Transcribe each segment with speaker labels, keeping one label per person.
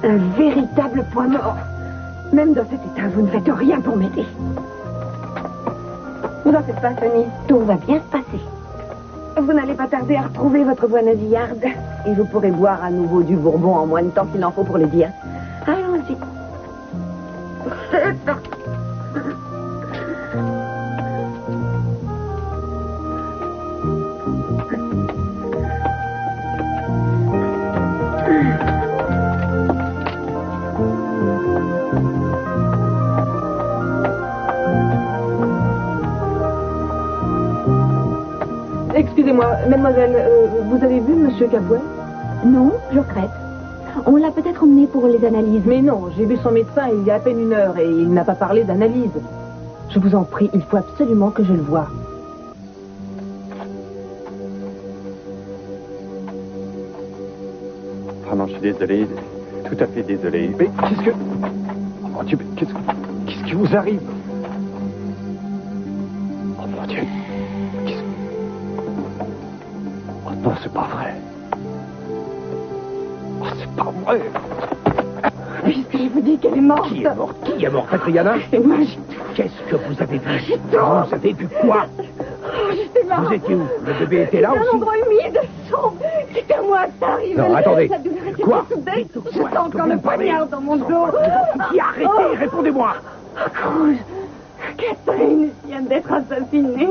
Speaker 1: Un véritable point mort. Même dans cet état, vous ne faites rien pour m'aider. Vous en faites pas, Sonny. Tout va bien se passer. Vous n'allez pas tarder à retrouver votre voix nasillarde. Et vous pourrez boire à nouveau du bourbon en moins de temps qu'il en faut pour le dire. Allons-y. C'est parti.
Speaker 2: Excusez-moi, mademoiselle, vous avez vu Monsieur Capoel?
Speaker 1: Non, je regrette. On l'a peut-être emmené pour les analyses.
Speaker 2: Mais non, j'ai vu son médecin il y a à peine 1 heure et il n'a pas parlé d'analyse. Je vous en prie, il faut absolument que je le voie.
Speaker 3: Ah non, je suis désolé. Tout à fait désolé. Mais qu'est-ce que... Oh mon Dieu, mais qu'est-ce qui vous arrive? Oh mon Dieu. Oh non, c'est pas vrai. Oh, c'est pas vrai.
Speaker 1: Puisque je vous dis qu'elle est morte.
Speaker 4: Qui est morte? Qui est morte, Adriana?
Speaker 1: Et moi,
Speaker 4: Qu'est-ce que vous avez vu? Vous avez vu quoi?
Speaker 1: j'étais morte.
Speaker 4: Vous étiez où? Le bébé était là
Speaker 1: C'était
Speaker 4: aussi?
Speaker 1: un endroit humide, sombre. C'est à moi que ça arrive.
Speaker 4: Non, attendez.
Speaker 1: La douleur était
Speaker 4: Quoi?
Speaker 1: si soudaine.
Speaker 4: Dites-moi,
Speaker 1: Je sens encore le poignard dans mon dos.
Speaker 4: Arrêtez, répondez-moi.
Speaker 1: Rouge. Catherine vient d'être assassinée.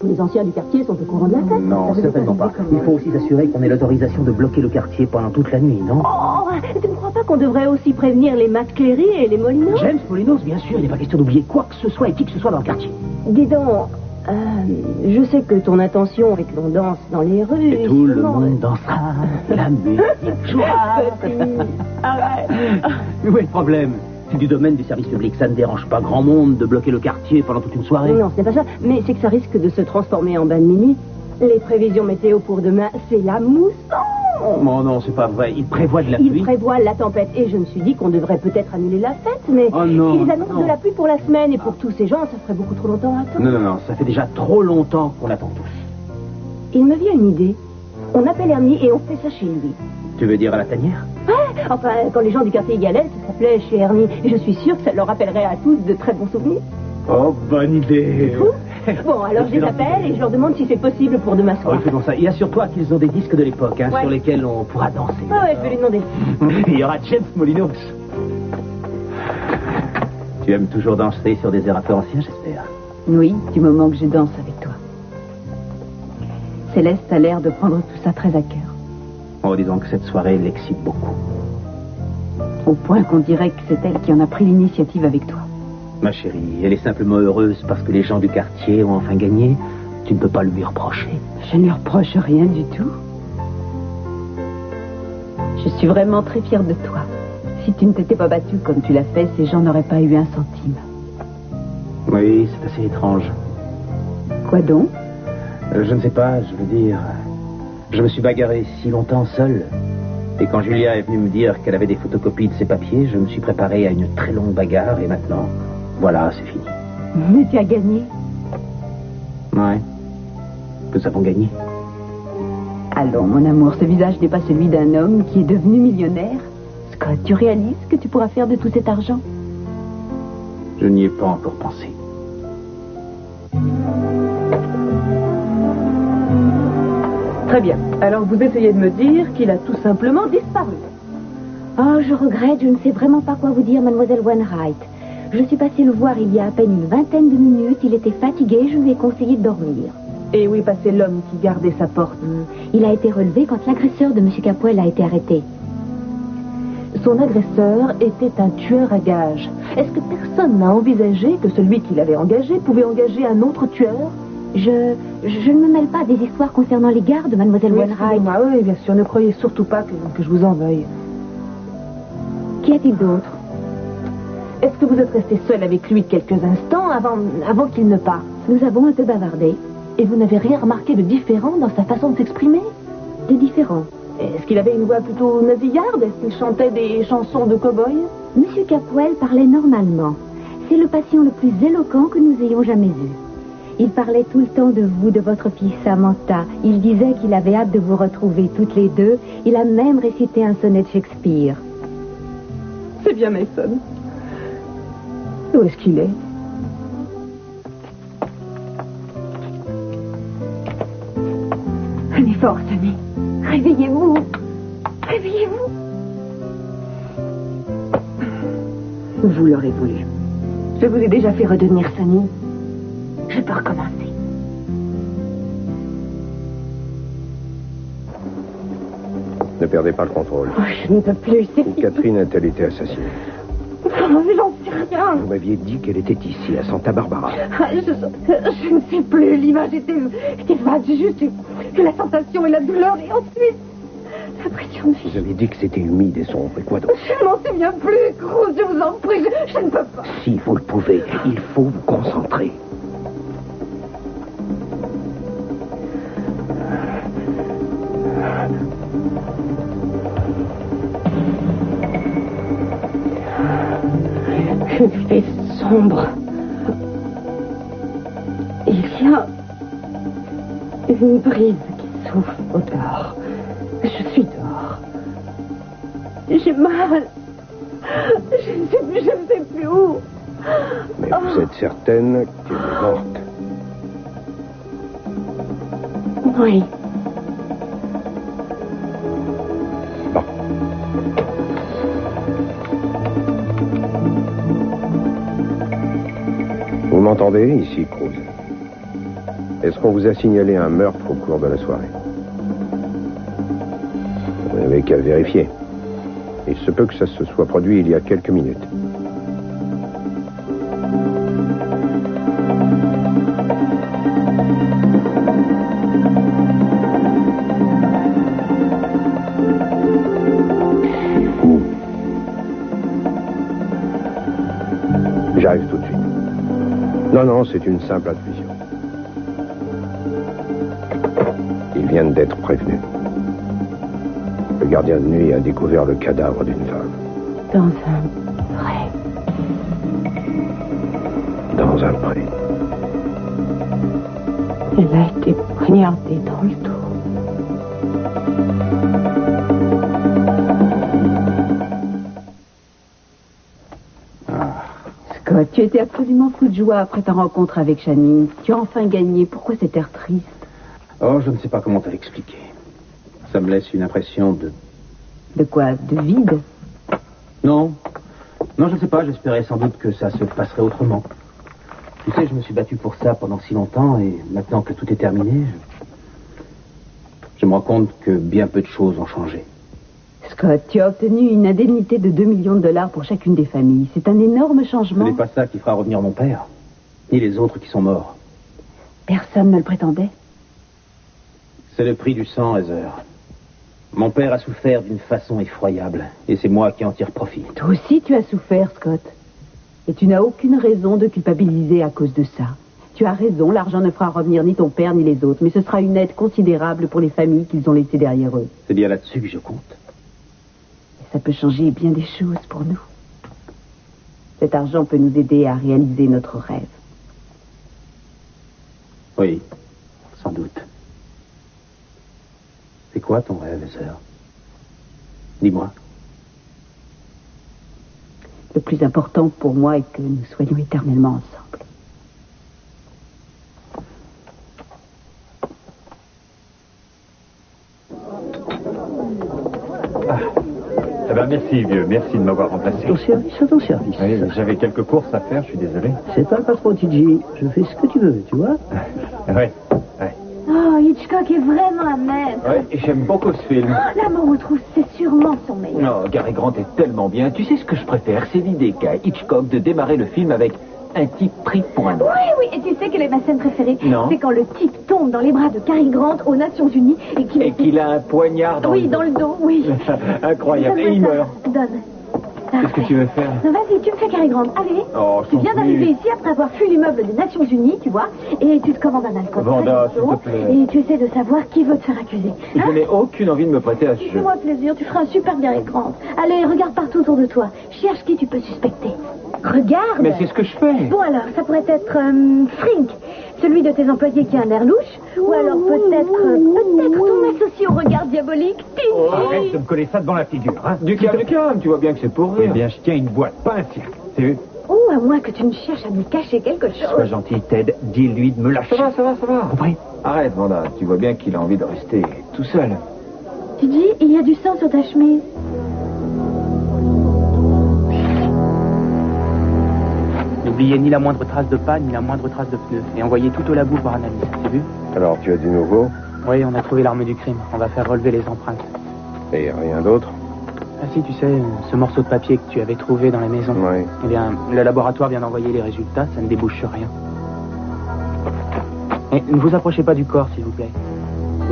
Speaker 2: Les anciens du quartier sont au courant de la fête.
Speaker 5: Non, certainement pas. Il faut aussi s'assurer qu'on ait l'autorisation de bloquer le quartier pendant toute la nuit, non?
Speaker 2: Oh, tu ne crois pas qu'on devrait aussi prévenir les Mascléry et les Molinos?
Speaker 5: James Molinos, bien sûr, il n'est pas question d'oublier quoi que ce soit et qui que ce soit dans le quartier.
Speaker 2: Dis donc, je sais que ton intention est que l'on danse dans les rues.
Speaker 5: Et tout le monde dansera, la musique jouera.
Speaker 2: Arrête.
Speaker 5: Où est le problème? C'est du domaine du service public, ça ne dérange pas grand monde de bloquer le quartier pendant toute une soirée.
Speaker 2: Non, ce n'est pas ça, mais c'est que ça risque de se transformer en bain de minuit. Les prévisions météo pour demain, c'est la mousson.
Speaker 5: Oh non, c'est pas vrai. Il prévoit de la pluie.
Speaker 2: Il prévoit la tempête. Et je me suis dit qu'on devrait peut-être annuler la fête, mais
Speaker 5: Oh non,
Speaker 2: ils annoncent
Speaker 5: non.
Speaker 2: de la pluie pour la semaine. Et pour tous ces gens, ça ferait beaucoup trop longtemps à attendre.
Speaker 5: Non, ça fait déjà trop longtemps qu'on attend tous.
Speaker 2: Il me vient une idée. On appelle Ernie et on fait ça chez lui.
Speaker 5: Tu veux dire à la tanière?
Speaker 2: Ouais, enfin, quand les gens du quartier y allaient, ça s'appelait chez Ernie. Et je suis sûre que ça leur rappellerait à tous de très bons souvenirs.
Speaker 5: Oh, bonne idée.
Speaker 2: Bon, alors je les appelle et je leur demande si c'est possible pour demain soir.
Speaker 5: Faisons ça. Et assure-toi qu'ils ont des disques de l'époque,
Speaker 2: Ouais.
Speaker 5: sur lesquels on pourra danser.
Speaker 2: Ah ouais, je vais lui demander.
Speaker 5: Il y aura James Molinos. Tu aimes toujours danser sur des airs un peu anciens, j'espère?
Speaker 6: Oui, du moment que je danse avec toi. Céleste a l'air de prendre tout ça très à cœur.
Speaker 5: Oh, disons que cette soirée l'excite beaucoup.
Speaker 6: Au point qu'on dirait que c'est elle qui en a pris l'initiative avec toi.
Speaker 5: Ma chérie, elle est simplement heureuse parce que les gens du quartier ont enfin gagné. Tu ne peux pas le lui reprocher.
Speaker 6: Je ne lui reproche rien du tout. Je suis vraiment très fière de toi. Si tu ne t'étais pas battue comme tu l'as fait, ces gens n'auraient pas eu un centime.
Speaker 5: Oui, c'est assez étrange.
Speaker 6: Quoi donc?
Speaker 5: Je ne sais pas, je veux dire... Je me suis bagarré si longtemps seul. Et quand Julia est venue me dire qu'elle avait des photocopies de ses papiers, je me suis préparé à une très longue bagarre et maintenant, voilà, c'est fini.
Speaker 6: Mais tu as gagné.
Speaker 5: Ouais. Nous avons gagné.
Speaker 6: Allons, mon amour, ce visage n'est pas celui d'un homme qui est devenu millionnaire. Scott, tu réalises ce que tu pourras faire de tout cet argent?
Speaker 5: Je n'y ai pas encore pensé.
Speaker 2: Très bien. Alors vous essayez de me dire qu'il a tout simplement disparu.
Speaker 1: Oh, je regrette, je ne sais vraiment pas quoi vous dire, mademoiselle Wainwright. Je suis passée le voir il y a à peine une vingtaine de minutes. Il était fatigué, je lui ai conseillé de dormir.
Speaker 2: Et où est passé l'homme qui gardait sa porte?
Speaker 1: Il a été relevé quand l'agresseur de M. Capoel a été arrêté.
Speaker 2: Son agresseur était un tueur à gages. Est-ce que personne n'a envisagé que celui qui l'avait engagé pouvait engager un autre tueur?
Speaker 1: Je ne me mêle pas des histoires concernant les gardes, mademoiselle Wainwright.
Speaker 2: Oui, bien sûr, ne croyez surtout pas que je vous en veuille.
Speaker 1: Qu'y a-t-il d'autre?
Speaker 2: Est-ce que vous êtes resté seul avec lui quelques instants avant qu'il ne parte?
Speaker 1: Nous avons un peu bavardé.
Speaker 2: Et vous n'avez rien remarqué de différent dans sa façon de s'exprimer?
Speaker 1: De différent.
Speaker 2: Est-ce qu'il avait une voix plutôt nasillarde? Est-ce qu'il chantait des chansons de cow-boy?
Speaker 1: Monsieur Capoel parlait normalement. C'est le patient le plus éloquent que nous ayons jamais eu.
Speaker 7: Il parlait tout le temps de vous, de votre fille Samantha. Il disait qu'il avait hâte de vous retrouver toutes les deux. Il a même récité un sonnet de Shakespeare.
Speaker 2: C'est bien Mason. Où est-ce qu'il est?
Speaker 1: Un effort, Sonny. Réveillez-vous. Réveillez-vous. Vous l'aurez voulu. Je vous ai déjà fait redevenir Sonny. Je peux recommencer.
Speaker 3: Ne perdez pas le contrôle.
Speaker 1: Oh, je ne peux plus, c'est fini.
Speaker 3: Catherine a-t-elle été assassinée?
Speaker 1: Oh, j'en sais rien.
Speaker 3: Vous m'aviez dit qu'elle était ici, à Santa Barbara.
Speaker 1: Ah, je ne sais plus. L'image était vague. J'ai juste eu la sensation et la douleur. Et ensuite, la pression de vie.
Speaker 3: Vous avez dit que c'était humide et sombre. Et quoi d'autre?
Speaker 1: Je ne m'en souviens plus, Cruz. Je vous en prie. Je ne peux pas.
Speaker 3: Si vous le pouvez, il faut vous concentrer.
Speaker 1: Il fait sombre. Il y a une brise qui souffle au dehors. Je suis dehors. J'ai mal. Je ne sais plus où.
Speaker 3: Mais vous êtes certaine qu'elle est morte?
Speaker 1: Oui.
Speaker 3: Bon. Vous m'entendez, ici, Cruz? Est-ce qu'on vous a signalé un meurtre au cours de la soirée? Vous n'avez qu'à vérifier. Il se peut que ça se soit produit il y a quelques minutes. Où? J'arrive tout de suite. Non, c'est une simple intuition. Ils viennent d'être prévenus. Le gardien de nuit a découvert le cadavre d'une femme.
Speaker 1: Dans un pré.
Speaker 3: Dans un pré.
Speaker 1: Elle a été poignardée dans le dos.
Speaker 6: Scott, tu étais absolument fou de joie après ta rencontre avec Channing. Tu as enfin gagné. Pourquoi cet air triste?
Speaker 5: Oh, je ne sais pas comment te l'expliquer. Ça me laisse une impression de...
Speaker 6: De quoi? De vide?
Speaker 5: Non, je ne sais pas. J'espérais sans doute que ça se passerait autrement. Tu sais, je me suis battu pour ça pendant si longtemps et maintenant que tout est terminé, je me rends compte que bien peu de choses ont changé.
Speaker 6: Scott, tu as obtenu une indemnité de 2 millions de dollars pour chacune des familles. C'est un énorme
Speaker 5: Ce
Speaker 6: changement.
Speaker 5: n'est pas ça qui fera revenir mon père, ni les autres qui sont morts.
Speaker 6: Personne ne le prétendait.
Speaker 5: C'est le prix du sang, Heather. Mon père a souffert d'une façon effroyable, et c'est moi qui en tire profit.
Speaker 6: Toi aussi, tu as souffert, Scott. Et tu n'as aucune raison de culpabiliser à cause de ça. Tu as raison, l'argent ne fera revenir ni ton père ni les autres, mais ce sera une aide considérable pour les familles qu'ils ont laissées derrière eux.
Speaker 5: C'est bien là-dessus que je compte.
Speaker 6: Et ça peut changer bien des choses pour nous. Cet argent peut nous aider à réaliser notre rêve.
Speaker 5: Oui, sans doute. C'est quoi ton rêve, Heather? Dis-moi.
Speaker 6: Le plus important pour moi est que nous soyons éternellement ensemble.
Speaker 3: Eh ben, merci, vieux. Merci de m'avoir remplacé.
Speaker 4: Ton service à ton service.
Speaker 3: Oui, j'avais quelques courses à faire, je suis désolé.
Speaker 4: C'est pas le patron, TJ. Je fais ce que tu veux, tu vois.
Speaker 3: Ouais.
Speaker 1: Oh, Hitchcock est vraiment un maître.
Speaker 8: Ouais, et j'aime beaucoup ce film.
Speaker 1: Oh, L'amour aux trousses, c'est sûrement son meilleur.
Speaker 8: Non, Gary Grant est tellement bien. Tu sais ce que je préfère? C'est l'idée qu'a Hitchcock de démarrer le film avec un type pris pour un autre.
Speaker 1: Oui, et tu sais quelle est ma scène préférée?
Speaker 8: Non.
Speaker 1: C'est quand le type tombe dans les bras de Cary Grant aux Nations Unies et qu'il...
Speaker 8: Et qu'il a un poignard dans
Speaker 1: Oui,
Speaker 8: le dos.
Speaker 1: dans le dos, oui.
Speaker 8: Incroyable. Et il
Speaker 1: Donne-moi
Speaker 8: meurt.
Speaker 1: ça. Donne.
Speaker 8: Qu'est-ce que tu veux faire?
Speaker 1: Non, vas-y, tu me fais Cary Grant. Allez.
Speaker 8: Oh,
Speaker 1: Tu
Speaker 8: sans
Speaker 1: viens
Speaker 8: plus.
Speaker 1: d'arriver ici après avoir fui l'immeuble des Nations Unies, tu vois, et tu te commandes un alcool.
Speaker 8: Vanda,
Speaker 1: très
Speaker 8: s'il te
Speaker 1: chaud,
Speaker 8: plaît.
Speaker 1: et tu essaies de savoir qui veut te faire accuser.
Speaker 8: Je n'ai aucune envie de me prêter à ce jeu.
Speaker 1: Fais-moi plaisir, tu feras un super Cary Grant. Allez, regarde partout autour de toi. Cherche qui tu peux suspecter. Regarde.
Speaker 8: Mais c'est ce que je fais.
Speaker 1: Bon alors, ça pourrait être Frink.
Speaker 7: Celui de tes employés qui a un air louche? Ou alors peut-être ton associé au regard diabolique?
Speaker 4: Oh, arrête de me coller ça devant la figure, hein.
Speaker 8: Du calme, tu vois bien que c'est pour
Speaker 4: Eh
Speaker 8: rire.
Speaker 4: bien, je tiens une boîte, pas un cirque. C'est...
Speaker 7: Oh, à moins que tu ne cherches à lui cacher quelque
Speaker 4: Sois
Speaker 7: chose.
Speaker 4: gentil, Ted. Dis-lui de me lâcher.
Speaker 8: Ça va.
Speaker 4: Compris?
Speaker 8: Arrête, Vanda, tu vois bien qu'il a envie de rester tout seul.
Speaker 7: Tu dis, il y a du sang sur ta chemise.
Speaker 9: N'oubliez ni la moindre trace de panne, ni la moindre trace de pneu. Et envoyez tout au labo pour analyse. C'est vu?
Speaker 3: Alors, tu as du nouveau?
Speaker 9: Oui, on a trouvé l'arme du crime. On va faire relever les empreintes.
Speaker 3: Et rien d'autre?
Speaker 9: Ah si, tu sais, ce morceau de papier que tu avais trouvé dans la maison.
Speaker 3: Oui.
Speaker 9: Eh bien, le laboratoire vient d'envoyer les résultats. Ça ne débouche sur rien. Et ne vous approchez pas du corps, s'il vous plaît.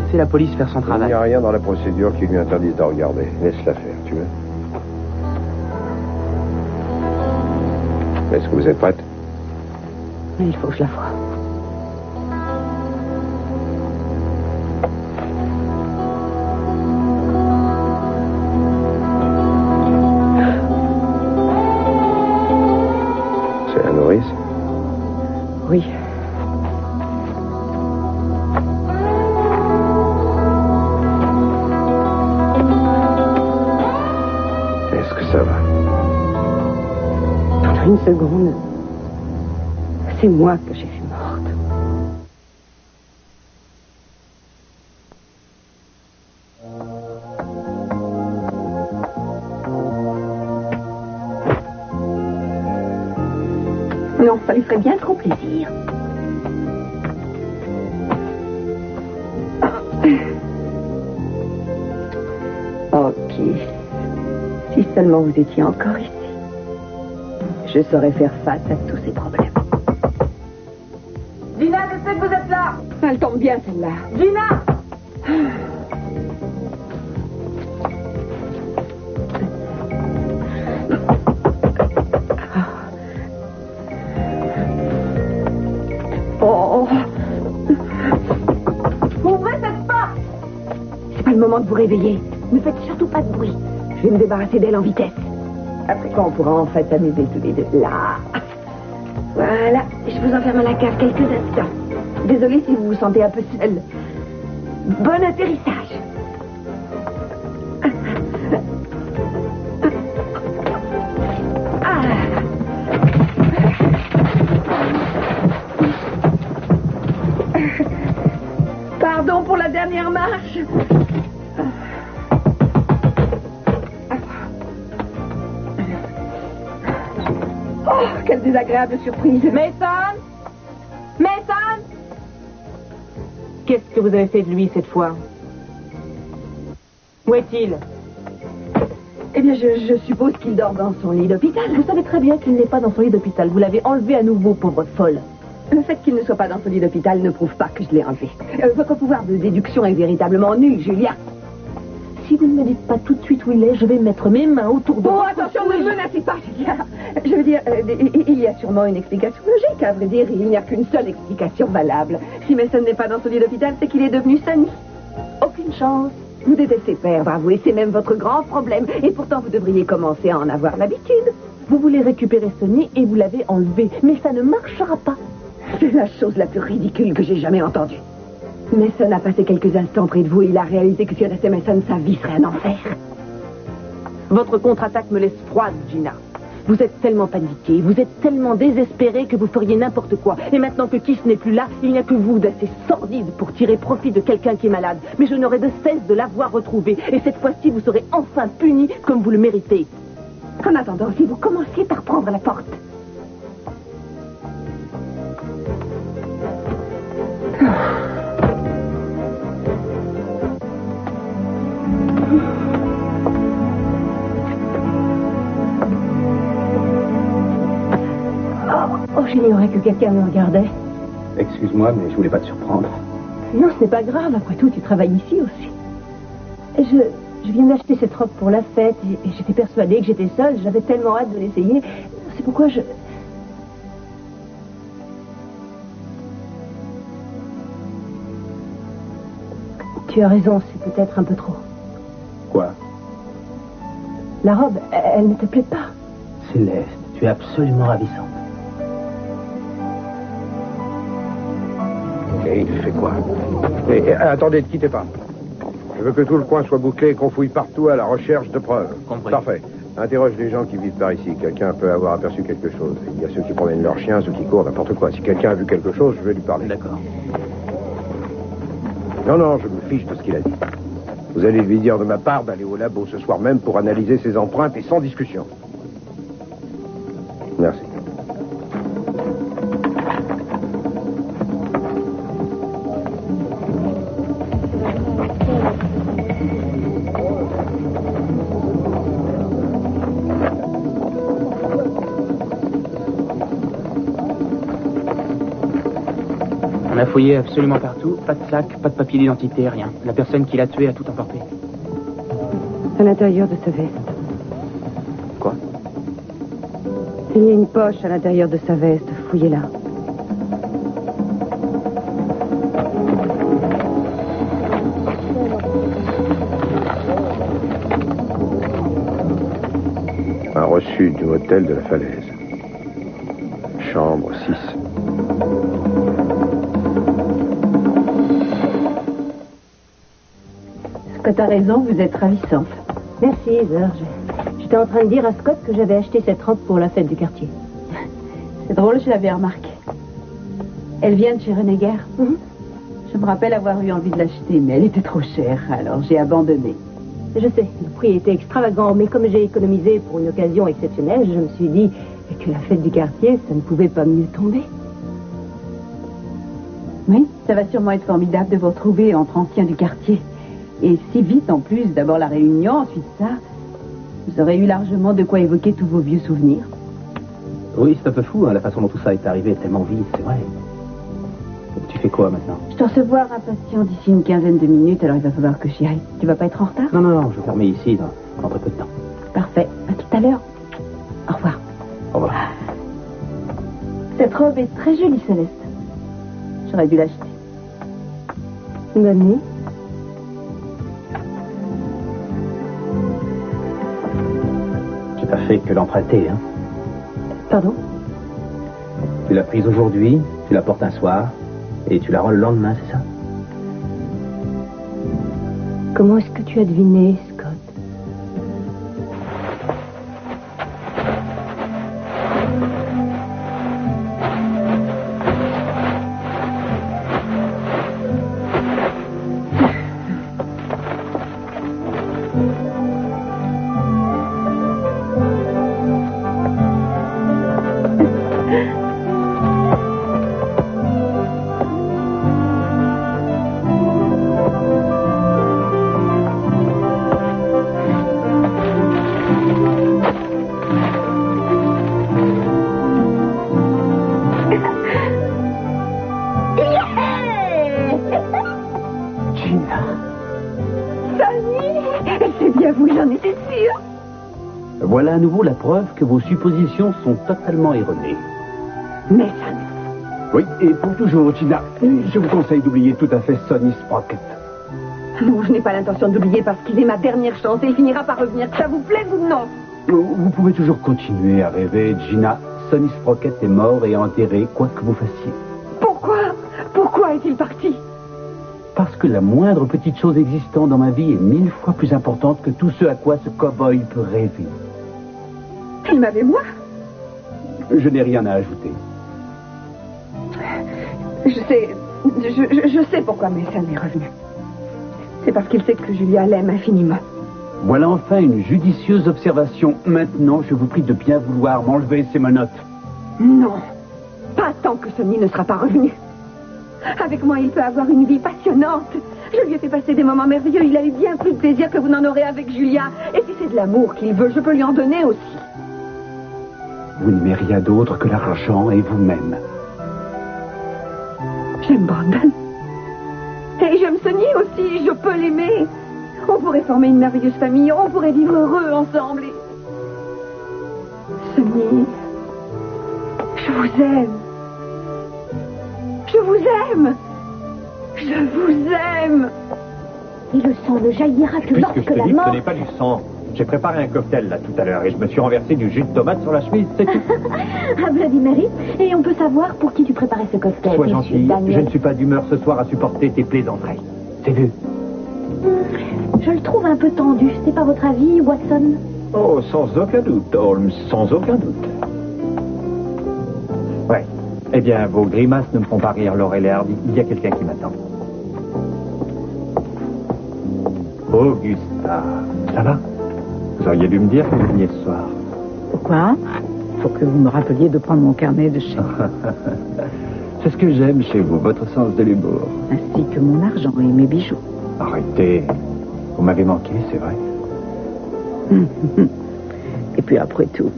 Speaker 9: Laissez la police faire son
Speaker 3: Il
Speaker 9: travail.
Speaker 3: n'y a rien dans la procédure qui lui interdise de regarder. Laisse-la faire, tu veux? Est-ce que vous êtes prête?
Speaker 1: Il faut que je la voie.
Speaker 3: C'est la nourrice?
Speaker 1: Oui.
Speaker 3: Est-ce que ça va?
Speaker 1: Pendant une seconde, c'est moi que j'ai vu morte. Non, ça lui ferait bien trop plaisir. Ok. Si seulement vous étiez encore ici, je saurais faire face à tous ces problèmes.
Speaker 2: Gina, je sais que vous êtes là.
Speaker 1: Elle tombe bien, celle-là.
Speaker 2: Gina.
Speaker 1: Oh,
Speaker 2: Ouvrez cette porte.
Speaker 1: c'est pas le moment de vous réveiller. Ne faites surtout pas de bruit. Je vais me débarrasser d'elle en vitesse. Après quoi, on pourra enfin s'amuser tous les deux. Là. Voilà. Je vous enferme à la cave quelques instants. Désolée si vous vous sentez un peu seule. Bon atterrissage. Pardon pour la dernière marche. Oh, quelle désagréable surprise.
Speaker 2: Mason. Mason.
Speaker 6: Qu'est-ce que vous avez fait de lui cette fois? Où est-il?
Speaker 1: Eh bien, je suppose qu'il dort dans son lit d'hôpital.
Speaker 6: Vous savez très bien qu'il n'est pas dans son lit d'hôpital. Vous l'avez enlevé à nouveau, pauvre folle.
Speaker 1: Le fait qu'il ne soit pas dans son lit d'hôpital ne prouve pas que je l'ai enlevé. Votre pouvoir de déduction est véritablement nul, Julia.
Speaker 6: Si vous ne me dites pas tout de suite où il est, je vais mettre mes mains autour de
Speaker 1: Oh,
Speaker 6: votre
Speaker 1: attention,
Speaker 6: cou et
Speaker 1: ne me menacez pas, Julia. Je veux dire, il y a sûrement une explication logique. À vrai dire, il n'y a qu'une seule explication valable. Si Mason n'est pas dans son lit d'hôpital, c'est qu'il est devenu Sonny.
Speaker 6: Aucune chance.
Speaker 1: Vous détestez perdre, avouez, c'est même votre grand problème. Et pourtant, vous devriez commencer à en avoir l'habitude.
Speaker 6: Vous voulez récupérer Sonny et vous l'avez enlevé. Mais ça ne marchera pas.
Speaker 1: C'est la chose la plus ridicule que j'ai jamais entendue. Mason a passé quelques instants près de vous et il a réalisé que si restait Mason, sa vie serait un enfer.
Speaker 6: Votre contre-attaque me laisse froide, Gina. Vous êtes tellement paniquée, vous êtes tellement désespérée que vous feriez n'importe quoi. Et maintenant que Kiss n'est plus là, il n'y a que vous d'assez sordide pour tirer profit de quelqu'un qui est malade. Mais je n'aurai de cesse de l'avoir retrouvé. Et cette fois-ci, vous serez enfin puni comme vous le méritez.
Speaker 1: En attendant, si vous commenciez par prendre la porte. Oh, j'ignorais que quelqu'un me regardait.
Speaker 5: Excuse-moi, mais je voulais pas te surprendre.
Speaker 1: Non, ce n'est pas grave. Après tout, tu travailles ici aussi. Je viens d'acheter cette robe pour la fête et j'étais persuadée que j'étais seule. J'avais tellement hâte de l'essayer. C'est pourquoi je... Tu as raison, c'est peut-être un peu trop.
Speaker 5: Quoi?
Speaker 1: La robe, elle ne te plaît pas.
Speaker 5: Céleste, tu es absolument ravissante.
Speaker 10: Et il fait quoi? Attendez, ne quittez pas. Je veux que tout le coin soit bouclé et qu'on fouille partout à la recherche de preuves.
Speaker 9: Compris.
Speaker 10: Parfait. Interroge les gens qui vivent par ici. Quelqu'un peut avoir aperçu quelque chose. Il y a ceux qui promènent leurs chiens, ceux qui courent, n'importe quoi. Si quelqu'un a vu quelque chose, je vais lui parler.
Speaker 9: D'accord.
Speaker 10: Non, je me fiche de ce qu'il a dit. Vous allez lui dire de ma part d'aller au labo ce soir même pour analyser ses empreintes et sans discussion. Merci.
Speaker 9: On a fouillé absolument partout. Pas de sac, pas de papier d'identité, rien. La personne qui l'a tué a tout emporté.
Speaker 1: À l'intérieur de sa veste.
Speaker 9: Quoi?
Speaker 1: Il y a une poche à l'intérieur de sa veste. Fouillez-la.
Speaker 10: Un reçu du hôtel de la Falaise. Chambre 6.
Speaker 6: Scott a raison, vous êtes ravissante.
Speaker 2: Merci, Heather. J'étais en train de dire à Scott que j'avais acheté cette robe pour la fête du quartier.
Speaker 6: C'est drôle, je l'avais remarqué. Elle vient de chez Renegger. Je me rappelle avoir eu envie de l'acheter, mais elle était trop chère, alors j'ai abandonné.
Speaker 2: Je sais, le prix était extravagant, mais comme j'ai économisé pour une occasion exceptionnelle, je me suis dit que la fête du quartier, ça ne pouvait pas mieux tomber.
Speaker 6: Oui, ça va sûrement être formidable de vous retrouver entre anciens du quartier. Et si vite en plus, d'abord la réunion, ensuite ça. Vous aurez eu largement de quoi évoquer tous vos vieux souvenirs.
Speaker 5: Oui, c'est un peu fou, hein, la façon dont tout ça est arrivé tellement vite, c'est vrai. Tu fais quoi maintenant?
Speaker 6: Je dois recevoir un patient d'ici une quinzaine de minutes, alors il va falloir que j'y aille. Tu vas pas être en retard?
Speaker 5: Non, je vais fermer ici dans très peu de temps.
Speaker 6: Parfait, à tout à l'heure. Au revoir.
Speaker 5: Au revoir.
Speaker 6: Cette robe est très jolie, Céleste. J'aurais dû l'acheter.
Speaker 2: Bonne nuit.
Speaker 5: J'ai pas fait que l'emprunter, hein.
Speaker 2: Pardon?
Speaker 5: Tu l'as prise aujourd'hui, tu la portes un soir, et tu la rends le lendemain, c'est ça?
Speaker 2: Comment est-ce que tu as deviné, Scott?
Speaker 4: Voilà à nouveau la preuve que vos suppositions sont totalement erronées.
Speaker 1: Mais ça...
Speaker 4: Oui, et pour toujours, Gina, je vous conseille d'oublier tout à fait Sonny Sprocket.
Speaker 1: Non, je n'ai pas l'intention d'oublier parce qu'il est ma dernière chance et il finira par revenir. Que ça vous plaise ou non?
Speaker 4: Vous pouvez toujours continuer à rêver, Gina. Sonny Sprocket est mort et enterré, quoi que vous fassiez.
Speaker 1: Pourquoi est-il parti?
Speaker 4: Parce que la moindre petite chose existant dans ma vie est 1000 fois plus importante que tout ce à quoi ce cow-boy peut rêver.
Speaker 1: Il m'avait moi.
Speaker 4: Je n'ai rien à ajouter.
Speaker 1: Je sais pourquoi Mason est revenu. C'est parce qu'il sait que Julia l'aime infiniment.
Speaker 4: Voilà enfin une judicieuse observation. Maintenant, je vous prie de bien vouloir m'enlever ces menottes.
Speaker 1: Non, pas tant que Sonny ne sera pas revenu. Avec moi, il peut avoir une vie passionnante. Je lui ai fait passer des moments merveilleux. Il a eu bien plus de plaisir que vous n'en aurez avec Julia. Et si c'est de l'amour qu'il veut, je peux lui en donner aussi.
Speaker 4: Vous n'aimez rien d'autre que l'argent et vous-même.
Speaker 1: J'aime Brandon. Et j'aime Sonny aussi. Je peux l'aimer. On pourrait former une merveilleuse famille. On pourrait vivre heureux ensemble. Et... Sonny, je vous aime. Je vous aime. Je vous aime.
Speaker 7: Et le sang ne jaillira que
Speaker 3: Puisque
Speaker 7: lorsque
Speaker 3: je te
Speaker 7: la
Speaker 3: dis que
Speaker 7: mort...
Speaker 3: ce n'est pas du sang. J'ai préparé un cocktail là tout à l'heure et je me suis renversé du jus de tomate sur la chemise, c'est tout.
Speaker 7: Ah, Bloody Mary. Et on peut savoir pour qui tu préparais ce cocktail,
Speaker 3: Sois
Speaker 7: monsieur
Speaker 3: gentil,
Speaker 7: Daniel.
Speaker 3: je ne suis pas d'humeur ce soir à supporter tes plaisanteries. C'est vu.
Speaker 7: Je le trouve un peu tendu. C'est pas votre avis, Watson?
Speaker 3: Oh, sans aucun doute, Holmes, sans aucun doute. Ouais. Eh bien, vos grimaces ne me font pas rire, Laurel et Hardy. Il y a quelqu'un qui m'attend. Augusta, ça va? Vous auriez dû me dire que vous veniez ce soir.
Speaker 6: Pourquoi? Pour que vous me rappeliez de prendre mon carnet de chèques.
Speaker 3: C'est ce que j'aime chez vous, votre sens de l'humour.
Speaker 6: Ainsi que mon argent et mes bijoux.
Speaker 3: Arrêtez. Vous m'avez manqué, c'est vrai.
Speaker 6: Et puis après tout.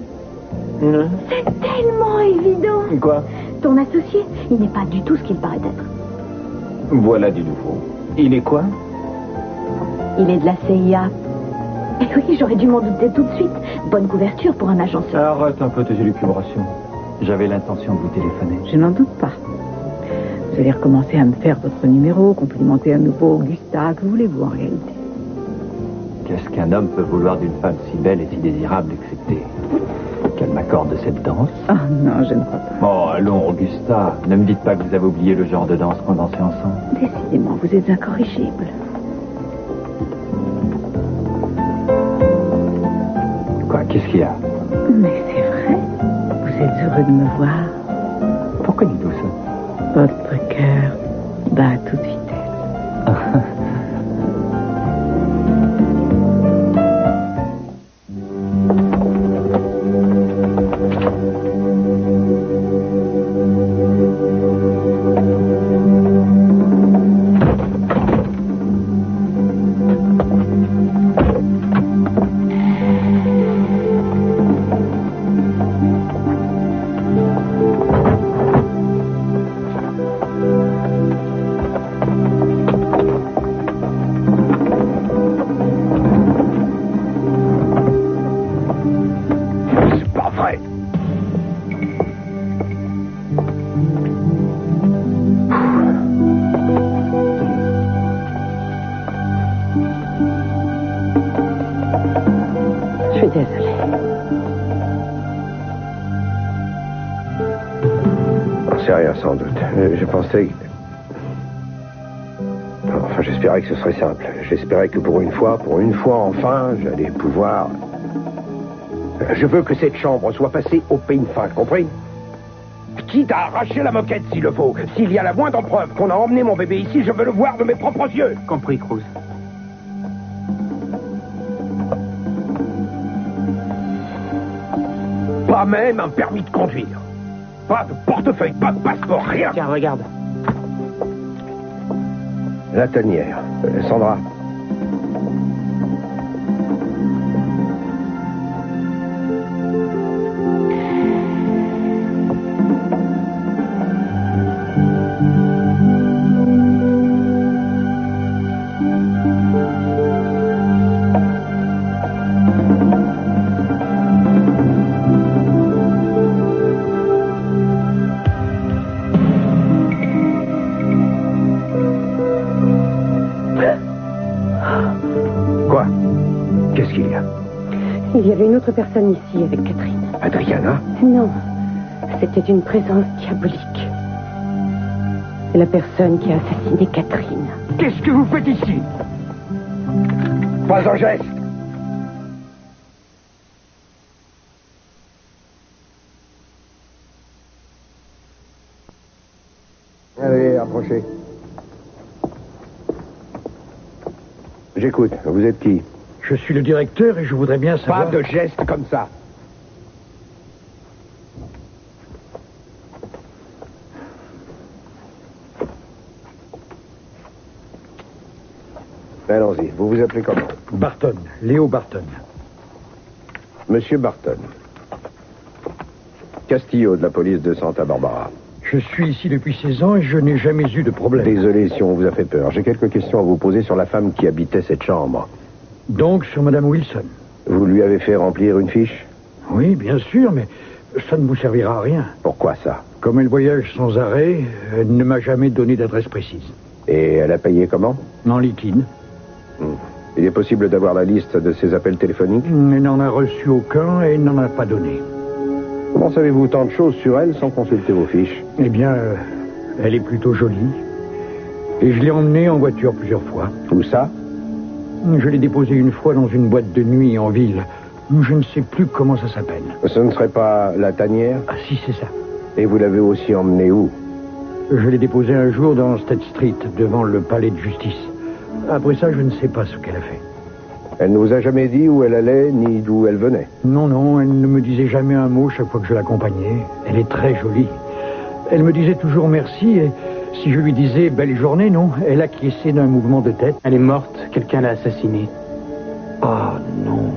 Speaker 7: C'est tellement évident.
Speaker 3: Quoi?
Speaker 7: Ton associé, il n'est pas du tout ce qu'il paraît être.
Speaker 3: Voilà du nouveau. Il est quoi?
Speaker 7: Il est de la CIA. Eh oui, j'aurais dû m'en douter tout de suite. Bonne couverture pour un agenceur.
Speaker 3: Arrête un peu tes élucubrations. J'avais l'intention de vous téléphoner.
Speaker 6: Je n'en doute pas. Vous allez recommencer à me faire votre numéro, complimenter à nouveau Augusta. Que voulez-vous en réalité?
Speaker 3: Qu'est-ce qu'un homme peut vouloir d'une femme si belle et si désirable, excepté qu'elle m'accorde cette danse?
Speaker 6: Ah non, je ne crois pas.
Speaker 3: Oh, allons, Augusta. Ne me dites pas que vous avez oublié le genre de danse qu'on dansait ensemble.
Speaker 6: Décidément, vous êtes incorrigible.
Speaker 3: Quoi, qu'est-ce qu'il y a?
Speaker 6: Mais c'est vrai. Vous êtes heureux de me voir.
Speaker 3: Pourquoi dites-vous ça?
Speaker 6: Votre cœur bat à toute vitesse. Je suis désolée.
Speaker 10: C'est rien, sans doute. Je pensais... Enfin, j'espérais que ce serait simple. J'espérais que pour une fois enfin, j'allais pouvoir... Je veux que cette chambre soit passée au peigne fin, compris? Quitte à arracher la moquette s'il le faut. S'il y a la moindre preuve qu'on a emmené mon bébé ici, je veux le voir de mes propres yeux.
Speaker 9: Compris, Cruz.
Speaker 10: Pas même un permis de conduire. Pas de portefeuille, pas de passeport, rien.
Speaker 9: Tiens, regarde.
Speaker 10: La tanière. Sandra. Quoi? Qu'est-ce qu'il y a?
Speaker 1: Il y avait une autre personne ici avec Catherine.
Speaker 10: Adriana?
Speaker 1: Non, c'était une présence diabolique. C'est la personne qui a assassiné Catherine.
Speaker 10: Qu'est-ce que vous faites ici? Pas un geste. Allez, approchez. J'écoute. Vous êtes qui?
Speaker 11: Je suis le directeur et je voudrais bien savoir...
Speaker 10: Pas de geste comme ça. Allons-y. Vous vous appelez comment?
Speaker 11: Barton, Léo Barton.
Speaker 10: Monsieur Barton. Castillo de la police de Santa Barbara.
Speaker 11: Je suis ici depuis 16 ans et je n'ai jamais eu de problème.
Speaker 10: Désolé si on vous a fait peur. J'ai quelques questions à vous poser sur la femme qui habitait cette chambre.
Speaker 11: Donc sur Madame Wilson?
Speaker 10: Vous lui avez fait remplir une fiche?
Speaker 11: Oui, bien sûr, mais ça ne vous servira à rien.
Speaker 10: Pourquoi ça?
Speaker 11: Comme elle voyage sans arrêt, elle ne m'a jamais donné d'adresse précise.
Speaker 10: Et elle a payé comment?
Speaker 11: En liquide.
Speaker 10: Il est possible d'avoir la liste de ses appels téléphoniques?
Speaker 11: Il n'en a reçu aucun et il n'en a pas donné.
Speaker 10: Comment savez-vous tant de choses sur elle sans consulter vos fiches?
Speaker 11: Eh bien, elle est plutôt jolie. Et je l'ai emmenée en voiture plusieurs fois.
Speaker 10: Où ça?
Speaker 11: Je l'ai déposée une fois dans une boîte de nuit en ville. Je ne sais plus comment ça s'appelle.
Speaker 10: Ce ne serait pas la tanière?
Speaker 11: Ah si, c'est ça.
Speaker 10: Et vous l'avez aussi emmenée où?
Speaker 11: Je l'ai déposée un jour dans State Street, devant le palais de justice. Après ça, je ne sais pas ce qu'elle a fait.
Speaker 10: Elle ne vous a jamais dit où elle allait, ni d'où elle venait?
Speaker 11: Non, non, elle ne me disait jamais un mot chaque fois que je l'accompagnais. Elle est très jolie. Elle me disait toujours merci et si je lui disais belle journée, non, elle acquiesçait d'un mouvement de tête.
Speaker 9: Elle est morte, quelqu'un l'a assassinée.
Speaker 11: Ah non.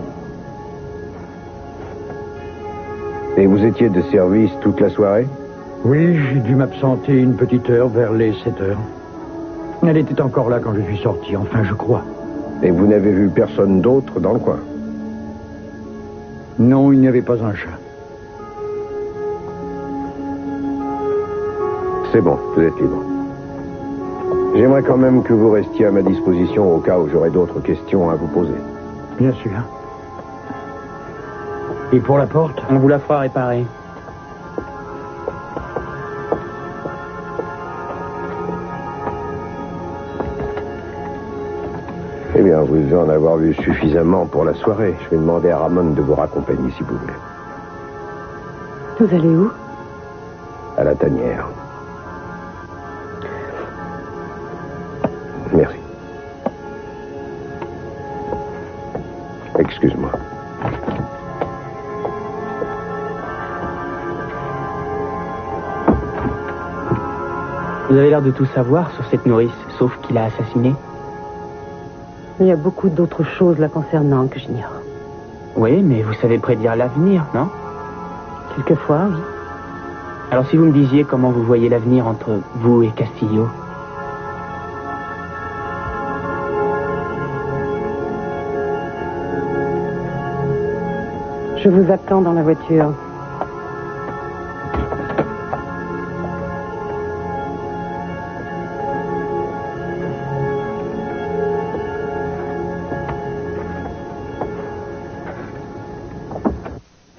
Speaker 10: Et vous étiez de service toute la soirée?
Speaker 11: Oui, j'ai dû m'absenter une petite heure, vers les 7 heures. Elle était encore là quand je suis sorti, enfin je crois.
Speaker 10: Et vous n'avez vu personne d'autre dans le coin?
Speaker 11: Non, il n'y avait pas un chat.
Speaker 10: C'est bon, vous êtes libre. J'aimerais quand même que vous restiez à ma disposition au cas où j'aurais d'autres questions à vous poser.
Speaker 11: Bien sûr. Et pour la porte?
Speaker 9: On vous la fera réparer.
Speaker 10: Eh bien, vous devez en avoir vu suffisamment pour la soirée. Je vais demander à Ramon de vous raccompagner si vous voulez.
Speaker 1: Vous allez où?
Speaker 10: À la tanière. Merci. Excuse-moi.
Speaker 9: Vous avez l'air de tout savoir sur cette nourrice, sauf qu'il a assassiné.
Speaker 1: Il y a beaucoup d'autres choses la concernant que j'ignore.
Speaker 9: Oui, mais vous savez prédire l'avenir, non?
Speaker 1: Quelquefois, oui.
Speaker 9: Alors si vous me disiez comment vous voyez l'avenir entre vous et Castillo?
Speaker 1: Je vous attends dans la voiture.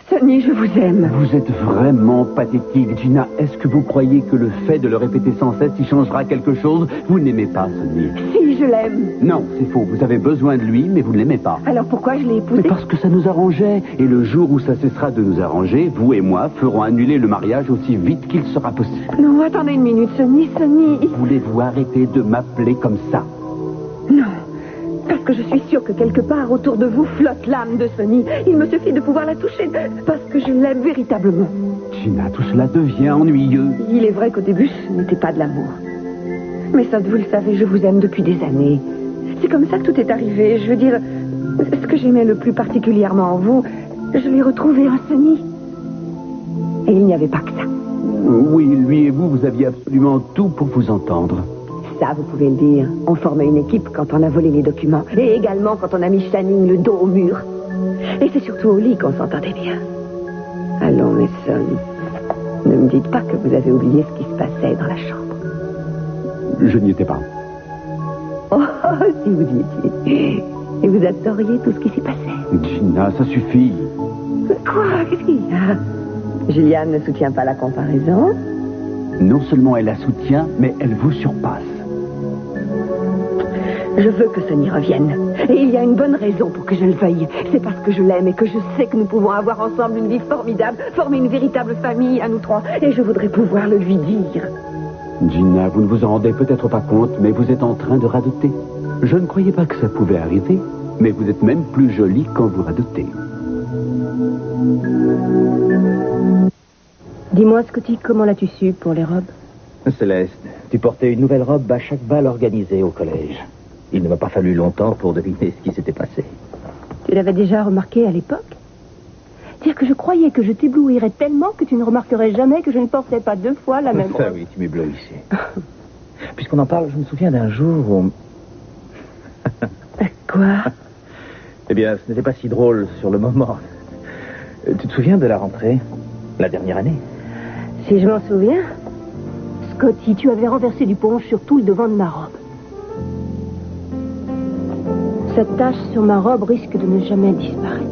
Speaker 1: Sonny, je vous aime.
Speaker 4: Vous êtes vraiment pathétique, Gina. Est-ce que vous croyez que le fait de le répéter sans cesse y changera quelque chose? Vous n'aimez pas Sonny.
Speaker 1: Si, je l'aime.
Speaker 4: Non, c'est faux. Vous avez besoin de lui, mais vous ne l'aimez pas.
Speaker 1: Alors pourquoi je l'ai épousé?
Speaker 4: Mais parce que ça nous arrangeait. Et le jour où ça cessera de nous arranger, vous et moi ferons annuler le mariage aussi vite qu'il sera possible.
Speaker 1: Non, attendez une minute, Sonny.
Speaker 4: Voulez-vous arrêter de m'appeler comme ça?
Speaker 1: Non. Parce que je suis sûre que quelque part autour de vous flotte l'âme de Sonny. Il me suffit de pouvoir la toucher parce que je l'aime véritablement.
Speaker 4: Gina, tout cela devient ennuyeux.
Speaker 1: Il est vrai qu'au début, ce n'était pas de l'amour. Mais ça, vous le savez, je vous aime depuis des années. C'est comme ça que tout est arrivé. Je veux dire, ce que j'aimais le plus particulièrement en vous, je l'ai retrouvé en Sonny. Et il n'y avait pas que ça.
Speaker 4: Oui, lui et vous aviez absolument tout pour vous entendre.
Speaker 1: Ça, vous pouvez le dire. On formait une équipe quand on a volé les documents. Et également quand on a mis Channing le dos au mur. Et c'est surtout au lit qu'on s'entendait bien. Allons, mes sons. Ne me dites pas que vous avez oublié ce qui se passait dans la chambre.
Speaker 4: Je n'y étais pas.
Speaker 1: Oh, si vous y étiez. Et vous adoriez tout ce qui s'y passait.
Speaker 4: Gina, ça suffit.
Speaker 1: Quoi? Qu'est-ce qu'il y a? Juliane ne soutient pas la comparaison?
Speaker 4: Non seulement elle la soutient, mais elle vous surpasse.
Speaker 1: Je veux que Sonny revienne. Et il y a une bonne raison pour que je le veuille. C'est parce que je l'aime et que je sais que nous pouvons avoir ensemble une vie formidable, former une véritable famille à nous trois. Et je voudrais pouvoir le lui dire.
Speaker 4: Gina, vous ne vous en rendez peut-être pas compte, mais vous êtes en train de radoter. Je ne croyais pas que ça pouvait arriver, mais vous êtes même plus jolie quand vous radotez.
Speaker 6: Dis-moi, Scotty, comment l'as-tu su pour les robes?
Speaker 5: Céleste, tu portais une nouvelle robe à chaque bal organisé au collège. Il ne m'a pas fallu longtemps pour deviner ce qui s'était passé.
Speaker 6: Tu l'avais déjà remarqué à l'époque? Dire que je croyais que je t'éblouirais tellement que tu ne remarquerais jamais que je ne portais pas 2 fois la même robe.
Speaker 5: Ça oui, tu m'éblouissais. Puisqu'on en parle, je me souviens d'un jour où...
Speaker 1: Quoi?
Speaker 5: Eh bien, ce n'était pas si drôle sur le moment. Tu te souviens de la rentrée? La dernière année?
Speaker 1: Si je m'en souviens.
Speaker 6: Scotty, tu avais renversé du punch sur tout le devant de ma robe.
Speaker 1: Cette tache sur ma robe risque de ne jamais disparaître.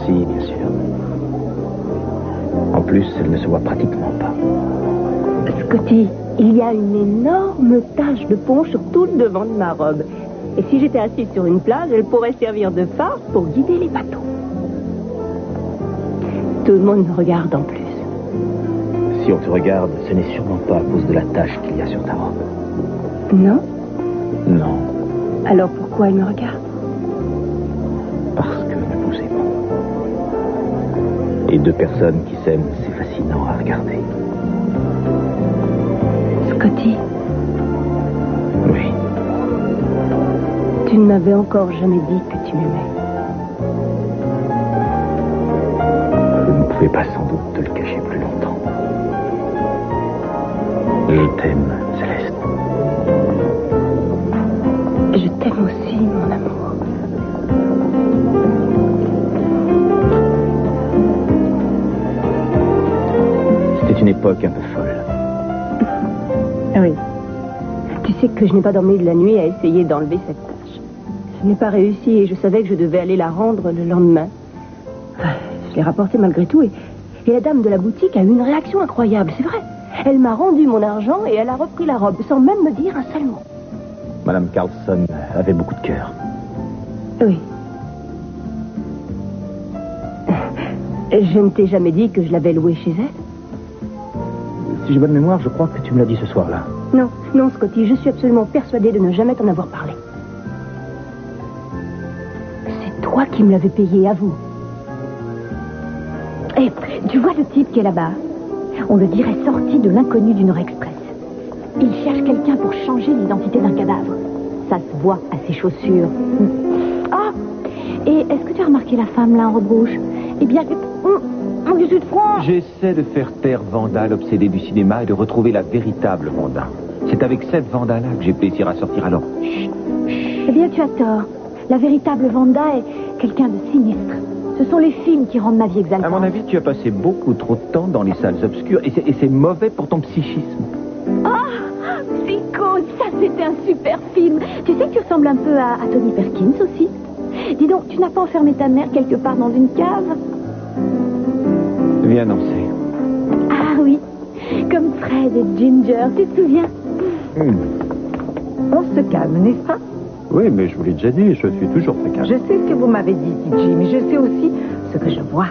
Speaker 5: Si, bien sûr. En plus, elle ne se voit pratiquement pas.
Speaker 1: Scotty, il y a une énorme tache de pont sur tout le devant de ma robe. Et si j'étais assise sur une plage, elle pourrait servir de phare pour guider les bateaux. Tout le monde me regarde en plus.
Speaker 5: Si on te regarde, ce n'est sûrement pas à cause de la tache qu'il y a sur ta robe.
Speaker 1: Non?
Speaker 5: Non,
Speaker 1: Alors pourquoi elle me regarde?
Speaker 5: parce que nous nous aimons. Et deux personnes qui s'aiment, c'est fascinant à regarder.
Speaker 1: Scotty,
Speaker 5: Oui,
Speaker 1: tu ne m'avais encore jamais dit que tu m'aimais.
Speaker 5: je ne pouvais pas sans doute te le cacher plus longtemps. Je t'aime, Céleste.
Speaker 1: Je t'aime aussi, mon amour.
Speaker 5: C'était une époque un peu folle.
Speaker 1: Oui. Tu sais que je n'ai pas dormi de la nuit à essayer d'enlever cette tache. Je n'ai pas réussi et je savais que je devais aller la rendre le lendemain. Je l'ai rapportée malgré tout et la dame de la boutique a eu une réaction incroyable, c'est vrai. Elle m'a rendu mon argent et elle a repris la robe sans même me dire un seul mot.
Speaker 5: Madame Carlson avait beaucoup de cœur.
Speaker 1: Oui. Je ne t'ai jamais dit que je l'avais louée chez elle?
Speaker 5: Si j'ai bonne mémoire, je crois que tu me l'as dit ce soir-là.
Speaker 1: Non, non, Scotty, je suis absolument persuadée de ne jamais t'en avoir parlé. C'est toi qui me l'avais payé, avoue.
Speaker 7: Eh, tu vois le type qui est là-bas? On le dirait sorti de l'inconnu du Nord Express. Il cherche quelqu'un pour changer l'identité d'un cadavre. Ça se voit à ses chaussures. Ah! Et est-ce que tu as remarqué la femme là en robe rouge? Eh bien, en dessus de front.
Speaker 8: J'essaie de faire taire Vanda, l'obsédée du cinéma, et de retrouver la véritable Vanda. C'est avec cette Vanda-là que j'ai plaisir à sortir alors. Chut, chut.
Speaker 7: Eh bien, tu as tort. La véritable Vanda est quelqu'un de sinistre. Ce sont les films qui rendent ma vie exaltante.
Speaker 8: À mon avis, tu as passé beaucoup trop de temps dans les salles obscures, et c'est mauvais pour ton psychisme.
Speaker 7: Oh, Psycho, ça c'était un super film. Tu sais que tu ressembles un peu à Tony Perkins aussi. Dis donc, tu n'as pas enfermé ta mère quelque part dans une cave?
Speaker 8: Viens danser.
Speaker 7: Ah oui, comme Fred et Ginger, tu te souviens?
Speaker 12: On se calme, n'est-ce pas?
Speaker 3: Oui, mais je vous l'ai déjà dit, je suis toujours très calme.
Speaker 12: Je sais ce que vous m'avez dit, TJ, mais je sais aussi ce que je vois.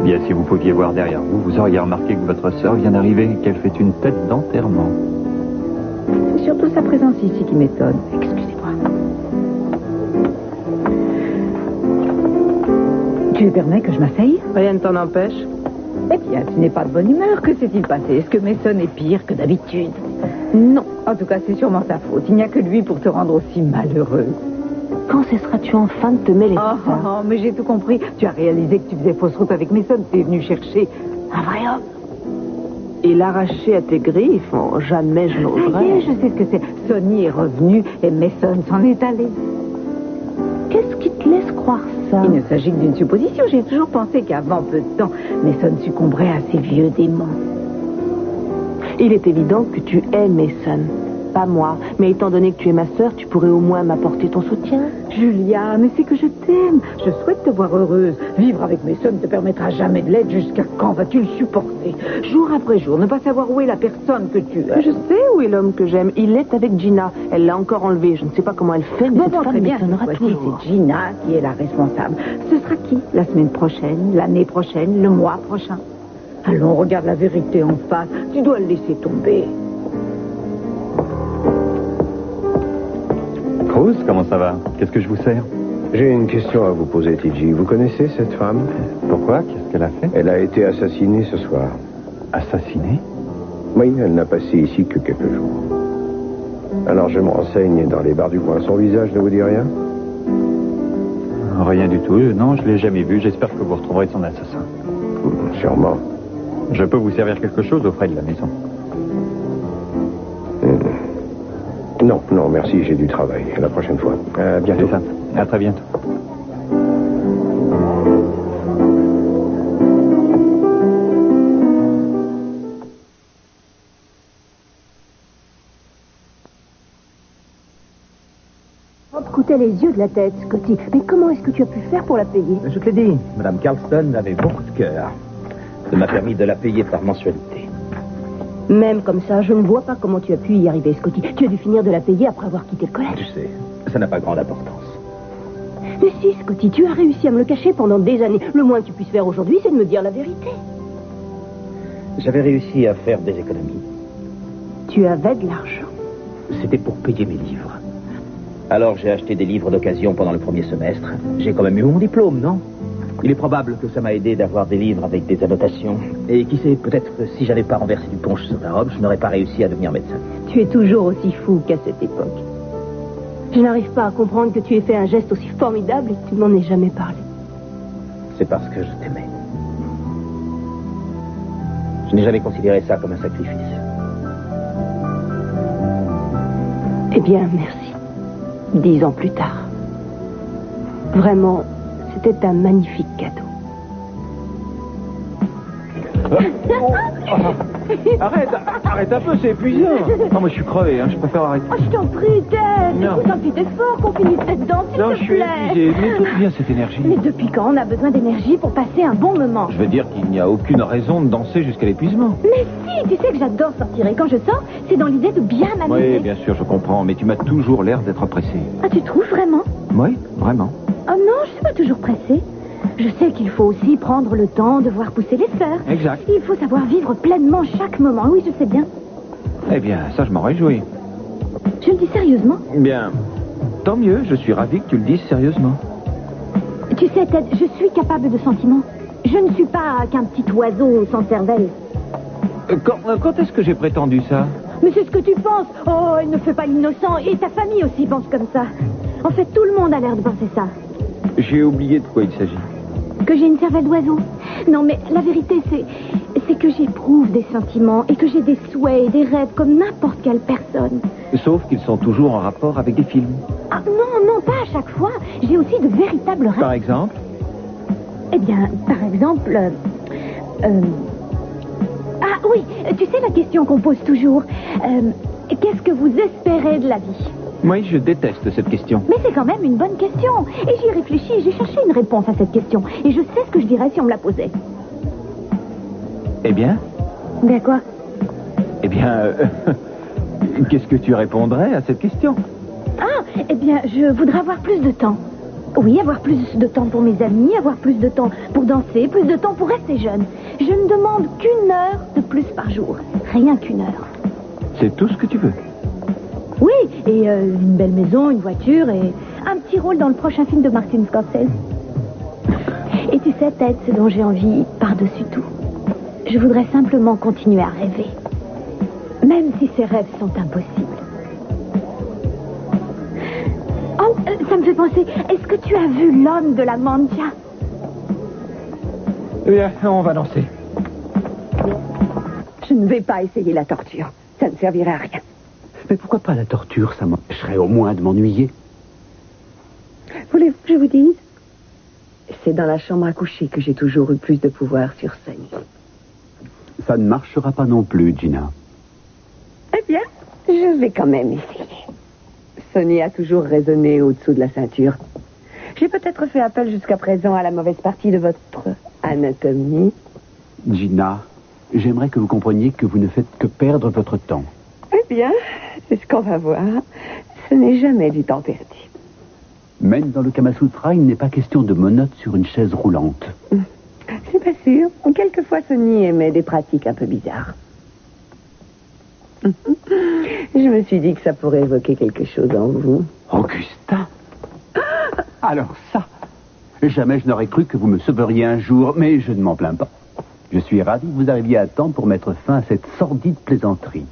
Speaker 3: Bien, si vous pouviez voir derrière vous, vous auriez remarqué que votre sœur vient d'arriver et qu'elle fait une tête d'enterrement.
Speaker 12: C'est surtout sa présence ici qui m'étonne. Excusez-moi. Tu permets que je m'asseye?
Speaker 6: Rien ne t'en empêche.
Speaker 12: Eh bien, tu n'es pas de bonne humeur. Que s'est-il passé? Est-ce que Mason est pire que d'habitude? Non. En tout cas, c'est sûrement sa faute. Il n'y a que lui pour te rendre aussi malheureux.
Speaker 2: Quand cesseras-tu enfin de te mêler de ça?
Speaker 12: Mais j'ai tout compris. Tu as réalisé que tu faisais fausse route avec Mason. Tu es venu chercher un vrai homme.
Speaker 6: Et l'arracher à tes griffes, oh, jamais je
Speaker 12: Ça y est,
Speaker 6: n'oserais.
Speaker 12: je sais ce que c'est. Sonny est revenu et Mason s'en est allé.
Speaker 2: Qu'est-ce qui te laisse croire ça?
Speaker 12: Il ne s'agit que d'une supposition. J'ai toujours pensé qu'avant peu de temps, Mason succomberait à ses vieux démons.
Speaker 6: Il est évident que tu aimes Mason. Pas moi. Mais étant donné que tu es ma sœur, tu pourrais au moins m'apporter ton soutien.
Speaker 12: Julia, mais c'est que je t'aime. Je souhaite te voir heureuse. Vivre avec Mason ne te permettra jamais de l'être. Jusqu'à quand vas-tu le supporter? Jour après jour, ne pas savoir où est la personne que tu aimes.
Speaker 6: Je sais où est l'homme que j'aime. Il est avec Gina. Elle l'a encore enlevé. Je ne sais pas comment elle fait, mais cette femme
Speaker 12: très bien.
Speaker 6: m'étonnera
Speaker 12: Voici,
Speaker 6: toujours.
Speaker 12: c'est Gina qui est la responsable. Ce sera qui? La semaine prochaine, l'année prochaine, le mois prochain? Allons, regarde la vérité en face. Tu dois le laisser tomber.
Speaker 3: Cruz, comment ça va? Qu'est-ce que je vous sers?
Speaker 10: J'ai une question à vous poser, TJ. Vous connaissez cette femme?
Speaker 3: Pourquoi? Qu'est-ce qu'elle a fait?
Speaker 10: Elle a été assassinée ce soir.
Speaker 3: Assassinée?
Speaker 10: Oui, elle n'a passé ici que quelques jours. Alors je me renseigne dans les bars du coin. Son visage ne vous dit rien?
Speaker 3: Rien du tout. Non, je l'ai jamais vu. J'espère que vous retrouverez son assassin.
Speaker 10: Sûrement.
Speaker 3: Je peux vous servir quelque chose auprès de la maison.
Speaker 10: Non, non, merci, j'ai du travail. À la prochaine fois. À bientôt.
Speaker 3: C'est ça. À très bientôt.
Speaker 7: On te coûtait les yeux de la tête, Scotty. Mais comment est-ce que tu as pu faire pour la payer?
Speaker 5: Je te l'ai dit, Madame Carlston avait beaucoup de cœur. Ça m'a permis de la payer par mensualité.
Speaker 7: Même comme ça, je ne vois pas comment tu as pu y arriver, Scotty. Tu as dû finir de la payer après avoir quitté le collège.
Speaker 5: Tu sais, ça n'a pas grande importance.
Speaker 7: Mais si, Scotty, tu as réussi à me le cacher pendant des années. Le moins que tu puisses faire aujourd'hui, c'est de me dire la vérité.
Speaker 5: J'avais réussi à faire des économies.
Speaker 7: Tu avais de l'argent.
Speaker 5: C'était pour payer mes livres. Alors j'ai acheté des livres d'occasion pendant le premier semestre. J'ai quand même eu mon diplôme, non? Il est probable que ça m'a aidé d'avoir des livres avec des annotations. Et qui sait, peut-être que si j'avais pas renversé du punch sur la robe, je n'aurais pas réussi à devenir médecin.
Speaker 7: Tu es toujours aussi fou qu'à cette époque. Je n'arrive pas à comprendre que tu aies fait un geste aussi formidable et que tu m'en aies jamais parlé.
Speaker 5: C'est parce que je t'aimais. Je n'ai jamais considéré ça comme un sacrifice.
Speaker 7: Eh bien, merci. 10 ans plus tard. Vraiment, c'était un magnifique cadeau.
Speaker 8: Arrête un peu, c'est épuisant. Non, moi je suis crevé, hein, je préfère arrêter.
Speaker 7: Oh, je t'en prie, Ted.
Speaker 8: Non.
Speaker 7: Écoute un petit effort qu'on finisse là-dedans, s'il
Speaker 8: Non,
Speaker 7: te
Speaker 8: je suis
Speaker 7: plaît.
Speaker 8: épuisé, mais d'où vient cette énergie?
Speaker 7: Mais depuis quand on a besoin d'énergie pour passer un bon moment?
Speaker 8: Je veux dire qu'il n'y a aucune raison de danser jusqu'à l'épuisement.
Speaker 7: Mais si, tu sais que j'adore sortir et quand je sors, c'est dans l'idée de bien m'amuser.
Speaker 8: Oui, bien sûr, je comprends, mais tu m'as toujours l'air d'être pressé.
Speaker 7: Ah, tu trouves vraiment?
Speaker 8: Oui, vraiment.
Speaker 7: Oh non, je suis pas toujours pressée. Je sais qu'il faut aussi prendre le temps de voir pousser les fleurs.
Speaker 8: Exact.
Speaker 7: Il faut savoir vivre pleinement chaque moment. Oui, je sais bien.
Speaker 8: Eh bien, ça, je m'en réjouis.
Speaker 7: Je le dis sérieusement.
Speaker 8: Bien, tant mieux, je suis ravi que tu le dises sérieusement.
Speaker 7: Tu sais, Ted, je suis capable de sentiments. Je ne suis pas qu'un petit oiseau sans cervelle.
Speaker 8: Quand est-ce que j'ai prétendu ça?
Speaker 7: Mais c'est ce que tu penses. Oh, elle ne fait pas l'innocent. Et ta famille aussi pense comme ça. En fait, tout le monde a l'air de penser ça.
Speaker 8: J'ai oublié de quoi il s'agit.
Speaker 7: Que j'ai une cervelle d'oiseau. Non, mais la vérité, c'est que j'éprouve des sentiments et que j'ai des souhaits et des rêves comme n'importe quelle personne.
Speaker 8: Sauf qu'ils sont toujours en rapport avec des films.
Speaker 7: Ah non, pas à chaque fois. J'ai aussi de véritables rêves.
Speaker 8: Par exemple?
Speaker 7: Eh bien, par exemple... Ah oui, tu sais la question qu'on pose toujours. Qu'est-ce que vous espérez de la vie?
Speaker 8: Oui, je déteste cette question.
Speaker 7: Mais c'est quand même une bonne question. Et j'y ai réfléchi et j'ai cherché une réponse à cette question. Et je sais ce que je dirais si on me la posait.
Speaker 8: Eh bien?
Speaker 7: Bien quoi?
Speaker 8: Eh bien, qu'est-ce que tu répondrais à cette question?
Speaker 7: Ah, eh bien, je voudrais avoir plus de temps. Oui, avoir plus de temps pour mes amis, avoir plus de temps pour danser, plus de temps pour rester jeune. Je ne demande qu'une heure de plus par jour. Rien qu'une heure.
Speaker 8: C'est tout ce que tu veux?
Speaker 7: Oui, et une belle maison, une voiture et un petit rôle dans le prochain film de Martin Scorsese. Et tu sais, Ted, ce dont j'ai envie par-dessus tout. Je voudrais simplement continuer à rêver. Même si ces rêves sont impossibles. Oh, ça me fait penser, est-ce que tu as vu L'homme de la Mancha?
Speaker 8: Bien, on va danser.
Speaker 1: Je ne vais pas essayer la torture. Ça ne servirait à rien.
Speaker 4: Mais pourquoi pas la torture? Ça m'empêcherait au moins de m'ennuyer.
Speaker 1: Voulez-vous que je vous dise? C'est dans la chambre à coucher que j'ai toujours eu plus de pouvoir sur Sonny.
Speaker 4: Ça ne marchera pas non plus, Gina.
Speaker 1: Eh bien, je vais quand même essayer. Sonny a toujours résonné au-dessous de la ceinture. J'ai peut-être fait appel jusqu'à présent à la mauvaise partie de votre anatomie.
Speaker 4: Gina, j'aimerais que vous compreniez que vous ne faites que perdre votre temps.
Speaker 1: Eh bien, c'est ce qu'on va voir. Ce n'est jamais du temps perdu.
Speaker 4: Même dans le Kama Sutra, il n'est pas question de monote sur une chaise roulante.
Speaker 1: C'est pas sûr. Quelquefois, Sonny aimait des pratiques un peu bizarres. Je me suis dit que ça pourrait évoquer quelque chose en vous.
Speaker 4: Augustin? Alors ça, jamais je n'aurais cru que vous me sauveriez un jour, mais je ne m'en plains pas. Je suis ravi que vous arriviez à temps pour mettre fin à cette sordide plaisanterie.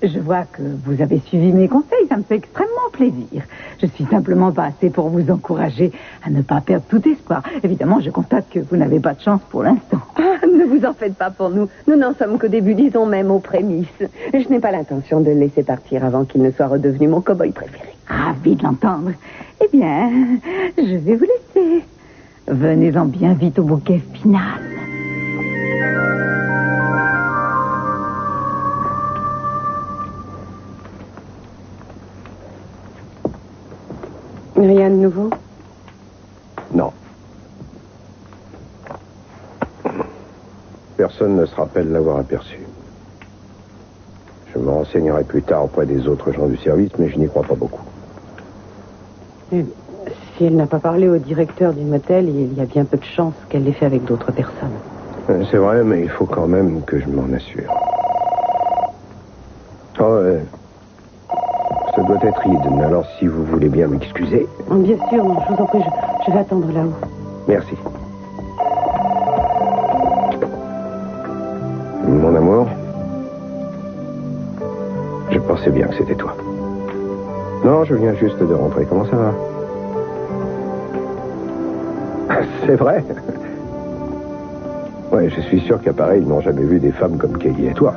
Speaker 12: Je vois que vous avez suivi mes conseils, ça me fait extrêmement plaisir. Je suis simplement passée pour vous encourager à ne pas perdre tout espoir. Évidemment, je constate que vous n'avez pas de chance pour l'instant.
Speaker 1: Ah, ne vous en faites pas pour nous. Nous n'en sommes qu'au début, disons même aux prémices. Je n'ai pas l'intention de le laisser partir avant qu'il ne soit redevenu mon cow-boy préféré.
Speaker 12: Ravi de l'entendre. Eh bien, je vais vous laisser. Venez-en bien vite au bouquet final.
Speaker 1: Rien de nouveau?
Speaker 10: Non. Personne ne se rappelle l'avoir aperçu. Je me renseignerai plus tard auprès des autres gens du service, mais je n'y crois pas beaucoup.
Speaker 1: Et si elle n'a pas parlé au directeur du motel, il y a bien peu de chances qu'elle l'ait fait avec d'autres personnes.
Speaker 10: C'est vrai, mais il faut quand même que je m'en assure. Oh, ça doit être Eden. Alors, si vous voulez bien m'excuser.
Speaker 1: Oh, bien sûr, non, je vous en prie, je vais attendre là-haut.
Speaker 10: Merci. Mon amour, je pensais bien que c'était toi. Non, je viens juste de rentrer. Comment ça va? C'est vrai. Ouais, je suis sûr qu'à pareil, ils n'ont jamais vu des femmes comme Kelly et toi.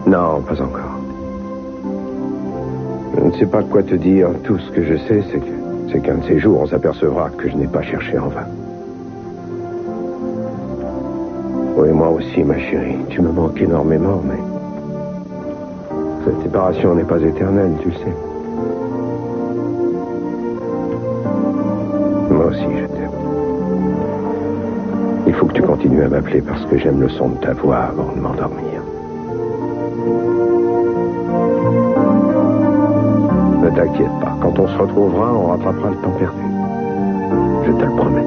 Speaker 10: Non, pas encore. Je ne sais pas quoi te dire. Tout ce que je sais, c'est qu'un de ces jours, on s'apercevra que je n'ai pas cherché en vain. Oui, moi aussi, ma chérie. Tu me manques énormément, mais... cette séparation n'est pas éternelle, tu le sais. Moi aussi, je t'aime. Il faut que tu continues à m'appeler parce que j'aime le son de ta voix avant de m'endormir. Ne t'inquiète pas. Quand on se retrouvera, on rattrapera le temps perdu. Je te le promets.